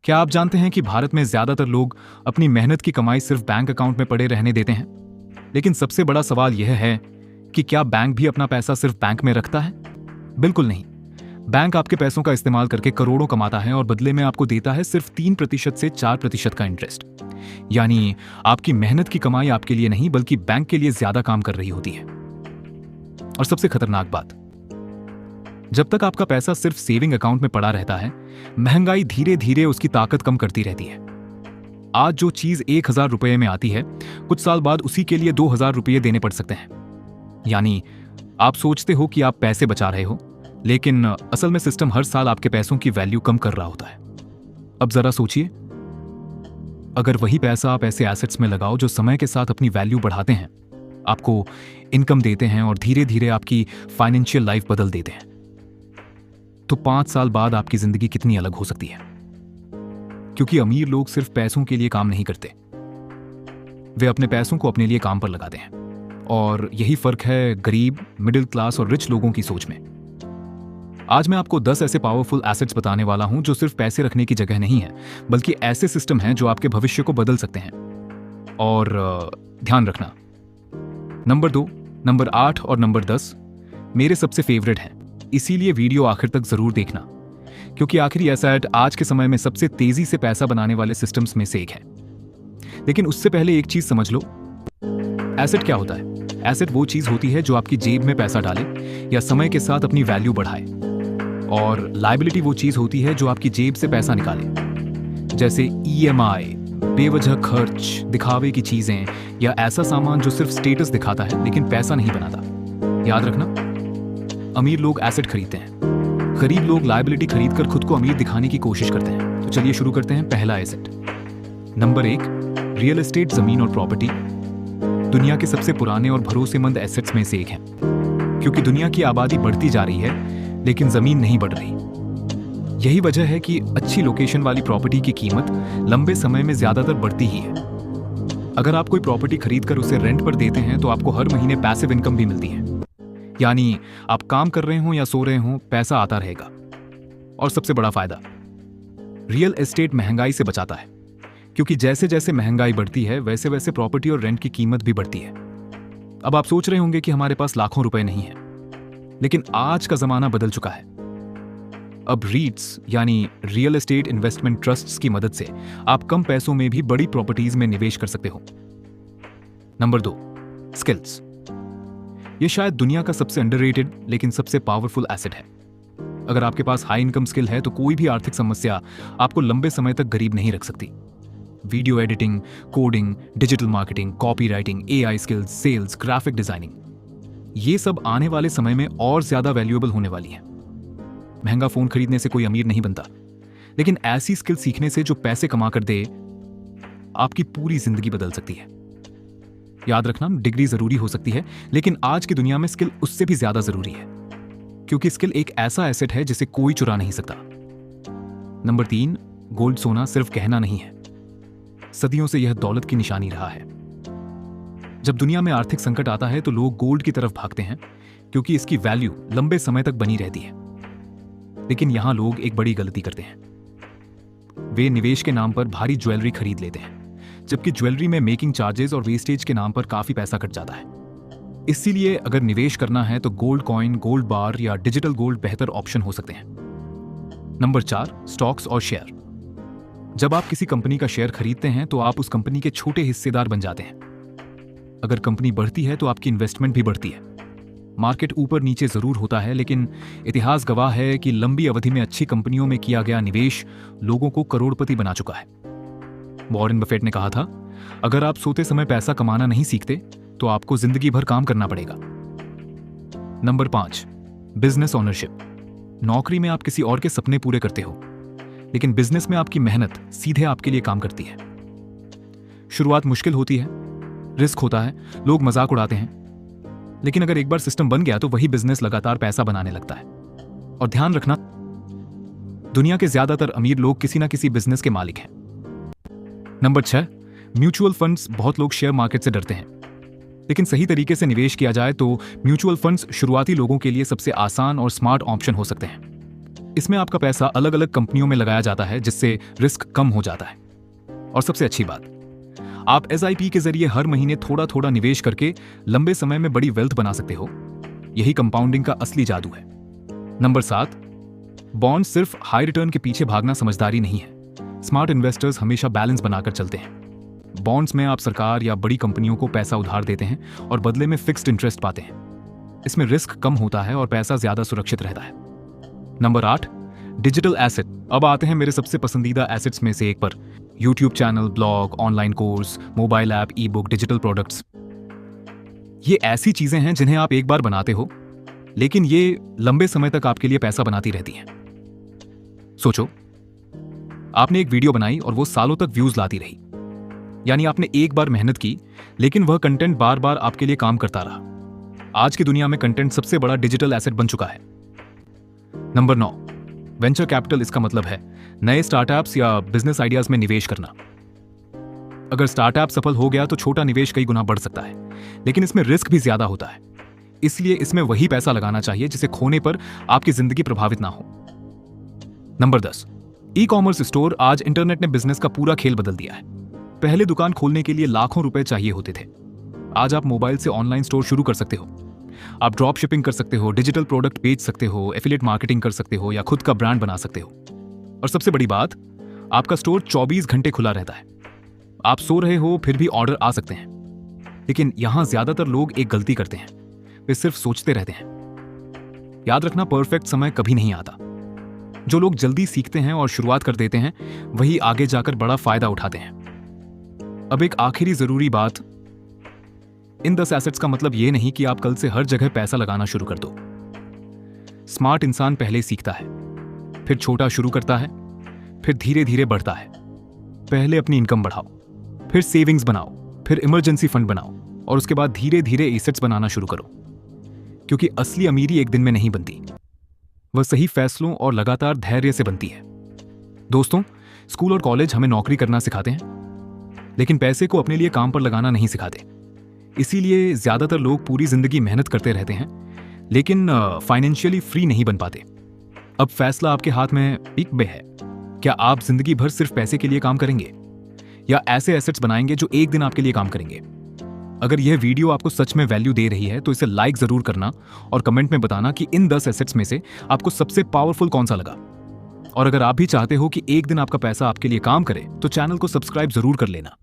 क्या आप जानते हैं कि भारत में ज्यादातर लोग अपनी मेहनत की कमाई सिर्फ बैंक अकाउंट में पड़े रहने देते हैं? लेकिन सबसे बड़ा सवाल यह है कि क्या बैंक भी अपना पैसा सिर्फ बैंक में रखता है? बिल्कुल नहीं। बैंक आपके पैसों का इस्तेमाल करके करोड़ों कमाता है और बदले में आपको देता है सिर्फ 3% से 4% का इंटरेस्ट। यानी आपकी मेहनत की कमाई आपके लिए नहीं बल्कि बैंक के लिए ज्यादा काम कर रही होती है। और सबसे खतरनाक बात, जब तक आपका पैसा सिर्फ सेविंग अकाउंट में पड़ा रहता है, महंगाई धीरे धीरे उसकी ताकत कम करती रहती है। आज जो चीज 1,000 रुपये में आती है, कुछ साल बाद उसी के लिए 2,000 रुपये देने पड़ सकते हैं। यानी आप सोचते हो कि आप पैसे बचा रहे हो, लेकिन असल में सिस्टम हर साल आपके पैसों की वैल्यू कम कर रहा होता है। अब जरा सोचिए, अगर वही पैसा आप ऐसे एसेट्स में लगाओ जो समय के साथ अपनी वैल्यू बढ़ाते हैं, आपको इनकम देते हैं और धीरे धीरे आपकी फाइनेंशियल लाइफ बदल देते हैं, तो 5 साल बाद आपकी जिंदगी कितनी अलग हो सकती है। क्योंकि अमीर लोग सिर्फ पैसों के लिए काम नहीं करते, वे अपने पैसों को अपने लिए काम पर लगाते हैं। और यही फर्क है गरीब, मिडिल क्लास और रिच लोगों की सोच में। आज मैं आपको 10 ऐसे पावरफुल एसेट्स बताने वाला हूं जो सिर्फ पैसे रखने की जगह नहीं है, बल्कि ऐसे सिस्टम हैं जो आपके भविष्य को बदल सकते हैं। और ध्यान रखना, नंबर 2, नंबर 8 और नंबर 10 मेरे सबसे फेवरेट हैं, इसीलिए वीडियो आखिर तक जरूर देखना, क्योंकि आखिरी एसेट आज के समय में सबसे तेजी से पैसा बनाने वाले सिस्टम्स में से एक है। लेकिन उससे पहले एक चीज समझ लो, एसेट क्या होता है? एसेट वो चीज होती है जो आपकी जेब में पैसा डाले या समय के साथ अपनी वैल्यू बढ़ाए, और लायबिलिटी वो चीज होती है जो आपकी जेब से पैसा निकाले, जैसे EMI, बेवजह खर्च, दिखावे की चीजें या ऐसा सामान जो सिर्फ स्टेटस दिखाता है लेकिन पैसा नहीं बनाता। याद रखना, अमीर लोग एसेट खरीदते हैं, गरीब लोग लायबिलिटी खरीदकर खुद को अमीर दिखाने की कोशिश करते हैं। तो चलिए शुरू करते हैं। पहला एसेट, नंबर 1, रियल एस्टेट, जमीन और प्रॉपर्टी। दुनिया के सबसे पुराने और भरोसेमंद एसेट्स में से एक है, क्योंकि दुनिया की आबादी बढ़ती जा रही है लेकिन जमीन नहीं बढ़ रही। यही वजह है कि अच्छी लोकेशन वाली प्रॉपर्टी की कीमत लंबे समय में ज्यादातर बढ़ती ही है। अगर आप कोई प्रॉपर्टी खरीदकर उसे रेंट पर देते हैं तो आपको हर महीने पैसिव इनकम भी मिलती है। यानी आप काम कर रहे हो या सो रहे हो, पैसा आता रहेगा। और सबसे बड़ा फायदा, रियल एस्टेट महंगाई से बचाता है, क्योंकि जैसे जैसे महंगाई बढ़ती है वैसे वैसे प्रॉपर्टी और रेंट की कीमत भी बढ़ती है। अब आप सोच रहे होंगे कि हमारे पास लाखों रुपए नहीं है, लेकिन आज का जमाना बदल चुका है। अब रीट्स यानी रियल एस्टेट इन्वेस्टमेंट ट्रस्ट्स की मदद से आप कम पैसों में भी बड़ी प्रॉपर्टीज में निवेश कर सकते हो। Number 2, skills. यह शायद दुनिया का सबसे अंडररेटेड लेकिन सबसे पावरफुल एसेट है। अगर आपके पास हाई इनकम स्किल है तो कोई भी आर्थिक समस्या आपको लंबे समय तक गरीब नहीं रख सकती। Video editing, coding, digital marketing, copy writing, AI skills, sales, graphic designing, ये सब आने वाले समय में और ज्यादा वैल्यूएबल होने वाली है। महंगा फोन खरीदने से कोई अमीर नहीं बनता, लेकिन ऐसी स्किल सीखने से जो पैसे कमा कर दे, आपकी पूरी जिंदगी बदल सकती है। याद रखना, डिग्री जरूरी हो सकती है, लेकिन आज की दुनिया में स्किल उससे भी ज्यादा जरूरी है, क्योंकि स्किल एक ऐसा एसेट है जिसे कोई चुरा नहीं सकता। Number 3, gold. सोना सिर्फ कहना नहीं है, सदियों से यह दौलत की निशानी रहा है। जब दुनिया में आर्थिक संकट आता है तो लोग गोल्ड की तरफ भागते हैं, क्योंकि इसकी वैल्यू लंबे समय तक बनी रहती है। लेकिन यहां लोग एक बड़ी गलती करते हैं, वे निवेश के नाम पर भारी ज्वेलरी खरीद लेते हैं, जबकि ज्वेलरी में मेकिंग चार्जेस और वेस्टेज के नाम पर काफी पैसा कट जाता है। इसीलिए अगर निवेश करना है तो गोल्ड कॉइन, गोल्ड बार या डिजिटल गोल्ड बेहतर ऑप्शन हो सकते हैं। नंबर 4, स्टॉक्स और शेयर। जब आप किसी कंपनी का शेयर खरीदते हैं तो आप उस कंपनी के छोटे हिस्सेदार बन जाते हैं। अगर कंपनी बढ़ती है तो आपकी इन्वेस्टमेंट भी बढ़ती है। मार्केट ऊपर नीचे जरूर होता है, लेकिन इतिहास गवाह है कि लंबी अवधि में अच्छी कंपनियों में किया गया निवेश लोगों को करोड़पति बना चुका है। वॉरेन बफेट ने कहा था, अगर आप सोते समय पैसा कमाना नहीं सीखते तो आपको जिंदगी भर काम करना पड़ेगा। Number 5, business ownership. नौकरी में आप किसी और के सपने पूरे करते हो, लेकिन बिजनेस में आपकी मेहनत सीधे आपके लिए काम करती है। शुरुआत मुश्किल होती है, रिस्क होता है, लोग मजाक उड़ाते हैं, लेकिन अगर एक बार सिस्टम बन गया तो वही बिजनेस लगातार पैसा बनाने लगता है। और ध्यान रखना, दुनिया के ज्यादातर अमीर लोग किसी ना किसी बिजनेस के मालिक हैं। Number 6, mutual funds. बहुत लोग शेयर मार्केट से डरते हैं, लेकिन सही तरीके से निवेश किया जाए तो म्यूचुअल फंड्स शुरुआती लोगों के लिए सबसे आसान और स्मार्ट ऑप्शन हो सकते हैं। इसमें आपका पैसा अलग अलग कंपनियों में लगाया जाता है, जिससे रिस्क कम हो जाता है। और सबसे अच्छी बात, आप SIP के जरिए हर महीने थोड़ा थोड़ा निवेश करके लंबे समय में बड़ी वेल्थ बना सकते हो। यही कंपाउंडिंग का असली जादू है। नंबर 7, बॉन्ड सिर्फ हाई रिटर्न के पीछे भागना समझदारी नहीं है। स्मार्ट इन्वेस्टर्स हमेशा बैलेंस बनाकर चलते हैं। बॉन्ड्स में आप सरकार या बड़ी कंपनियों को पैसा उधार देते हैं और बदले में फिक्स्ड इंटरेस्ट पाते हैं। इसमें रिस्क कम होता है और पैसा ज्यादा सुरक्षित रहता है। Number 8, digital asset. अब आते हैं मेरे सबसे पसंदीदा एसेट्स में से एक पर, YouTube channel, blog, online course, mobile app, ई बुक, डिजिटल प्रोडक्ट्स। ये ऐसी चीजें हैं जिन्हें आप एक बार बनाते हो, लेकिन ये लंबे समय तक आपके लिए पैसा बनाती रहती हैं। सोचो, आपने एक वीडियो बनाई और वो सालों तक व्यूज लाती रही। यानी आपने एक बार मेहनत की, लेकिन वह कंटेंट बार बार आपके लिए काम करता रहा। आज की दुनिया में कंटेंट सबसे बड़ा डिजिटल एसेट बन चुका है। Number 9, venture capital. इसका मतलब है नए स्टार्टअप्स या बिजनेस आइडियाज में निवेश करना। अगर स्टार्टअप सफल हो गया तो छोटा निवेश कई गुना बढ़ सकता है, लेकिन इसमें रिस्क भी ज्यादा होता है। इसलिए इसमें वही पैसा लगाना चाहिए जिसे खोने पर आपकी जिंदगी प्रभावित ना हो। Number 10, e-commerce store. आज इंटरनेट ने बिजनेस का पूरा खेल बदल दिया है। पहले दुकान खोलने के लिए लाखों रुपए चाहिए होते थे। आज आप मोबाइल से ऑनलाइन स्टोर शुरू कर सकते हो। आप ड्रॉप शिपिंग कर सकते हो, डिजिटल प्रोडक्ट बेच सकते हो, एफिलिएट मार्केटिंग कर सकते हो या खुद का ब्रांड बना सकते हो। और सबसे बड़ी बात, आपका स्टोर 24 घंटे खुला रहता है। आप सो रहे हो फिर भी ऑर्डर आ सकते हैं। लेकिन यहां ज्यादातर लोग एक गलती करते हैं, वे सिर्फ सोचते रहते हैं। याद रखना, परफेक्ट समय कभी नहीं आता। जो लोग जल्दी सीखते हैं और शुरुआत कर देते हैं, वही आगे जाकर बड़ा फायदा उठाते हैं। अब एक आखिरी जरूरी बात, इन 10 एसेट्स का मतलब यह नहीं कि आप कल से हर जगह पैसा लगाना शुरू कर दो। स्मार्ट इंसान पहले सीखता है, फिर छोटा शुरू करता है, फिर धीरे धीरे बढ़ता है। पहले अपनी इनकम बढ़ाओ, फिर सेविंग्स बनाओ, फिर इमरजेंसी फंड बनाओ और उसके बाद धीरे धीरे एसेट्स बनाना शुरू करो। क्योंकि असली अमीरी एक दिन में नहीं बनती, वह सही फैसलों और लगातार धैर्य से बनती है। दोस्तों, स्कूल और कॉलेज हमें नौकरी करना सिखाते हैं, लेकिन पैसे को अपने लिए काम पर लगाना नहीं सिखाते। इसीलिए ज्यादातर लोग पूरी जिंदगी मेहनत करते रहते हैं, लेकिन फाइनेंशियली फ्री नहीं बन पाते। अब फैसला आपके हाथ में है। क्या आप जिंदगी भर सिर्फ पैसे के लिए काम करेंगे या ऐसे एसेट्स बनाएंगे जो एक दिन आपके लिए काम करेंगे? अगर यह वीडियो आपको सच में वैल्यू दे रही है तो इसे लाइक जरूर करना और कमेंट में बताना कि इन 10 एसेट्स में से आपको सबसे पावरफुल कौन सा लगा। और अगर आप भी चाहते हो कि एक दिन आपका पैसा आपके लिए काम करे तो चैनल को सब्सक्राइब जरूर कर लेना।